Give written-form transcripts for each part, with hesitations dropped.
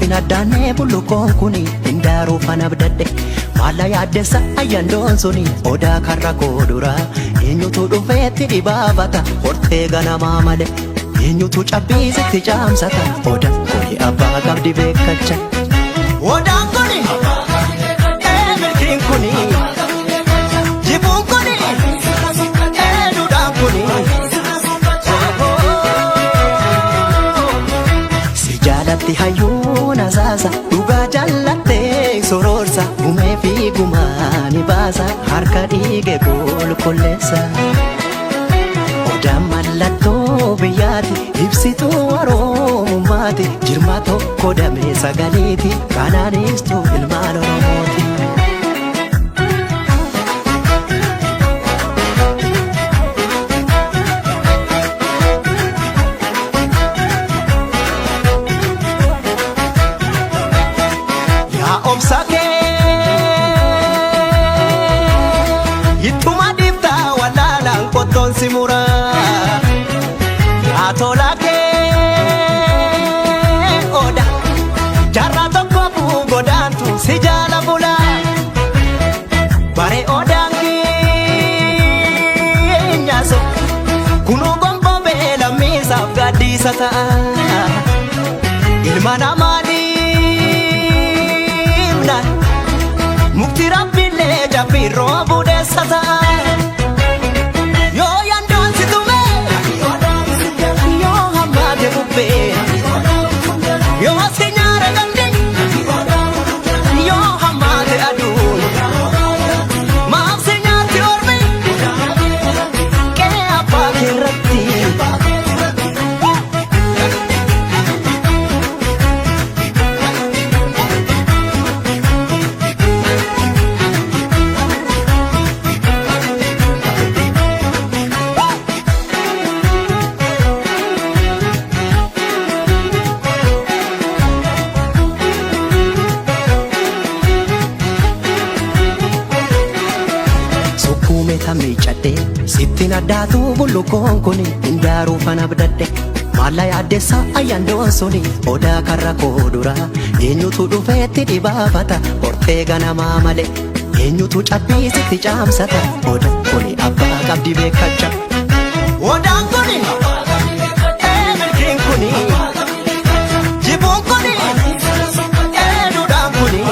Sittin addaanee bullukoon kuni hindaaruu fanabdadhe maalla yaaddessa ayyandoon suni odaa karra koodura eenyutu dhufeetti dhibaafata hortee ganamaa male eenyutu cabbiisitti caamsata oda kuni abbaa qabdi beekacha odaan kuni milkiin kuni jibuun kuni duudhaan kuni si jaalatti hayyuun asaasa dhugaa jallattee sororsa gumee fi gumaani baasa harka dhiige qulqulleessa odaan mallattoo biyyaati ibsituu Oromummaati jirma tokko damee sagaleeti kanaanistuu ilmaan Oromooti. Ittuma difta walaalaan qottoon si mura atola kee oda jarra tokko buu godaantu si jaala bula bare odaan keenyaaso kunuu gomboo beela miisaaf gaddiisa ta'a ilma namaa dhiibna mukti rabbiillee jabbii roobuu deessata yoo yandoon si tume yoo hammaate bubbee yoo si nyaara gande yoo hammaate aduun maaf si nyaatti ormi qee abbaa keerratti sittin addaatu bullukoon kuni hindaaruu fanabdadhe maalla yaaddessa ayyandoon suni odaa karra koodura eenyutu dhufeetti dhibaafata hortee ganamaa male eenyutu cabbiisitti caamsata oda kuni abbaa qabdi beekacha odaan kuni milkiin kuni jibuun kuni duudhaan kuni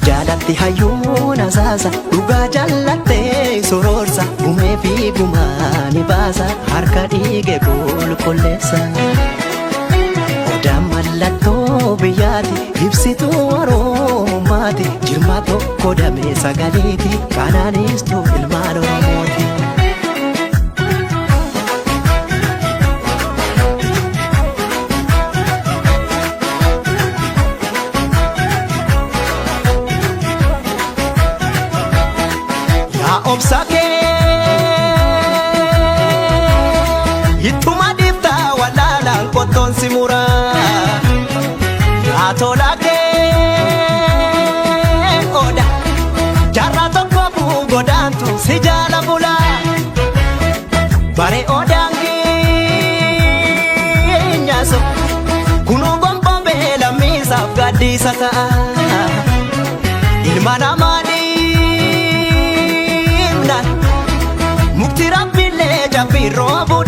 jaalatti hayyuun asaasa dhugaa jallattee sororsa gumee fi gumaani baasa harka dhiige qulqulleessa odaan mallattoo biyyaati ibsituu Oromummaati jirma tokko damee sagaleeti kanaanistuu ilmaan Oromooti. Obsa kee ittuma difta walaalaan qottoon si mura atola kee oda jarra tokko buu godaantu si jaala bula bare odaan keenyaaso kunuu gomboo beela miisaaf gaddiisa ta'a ilma namaa mukti rabbiillee jabbii roobuu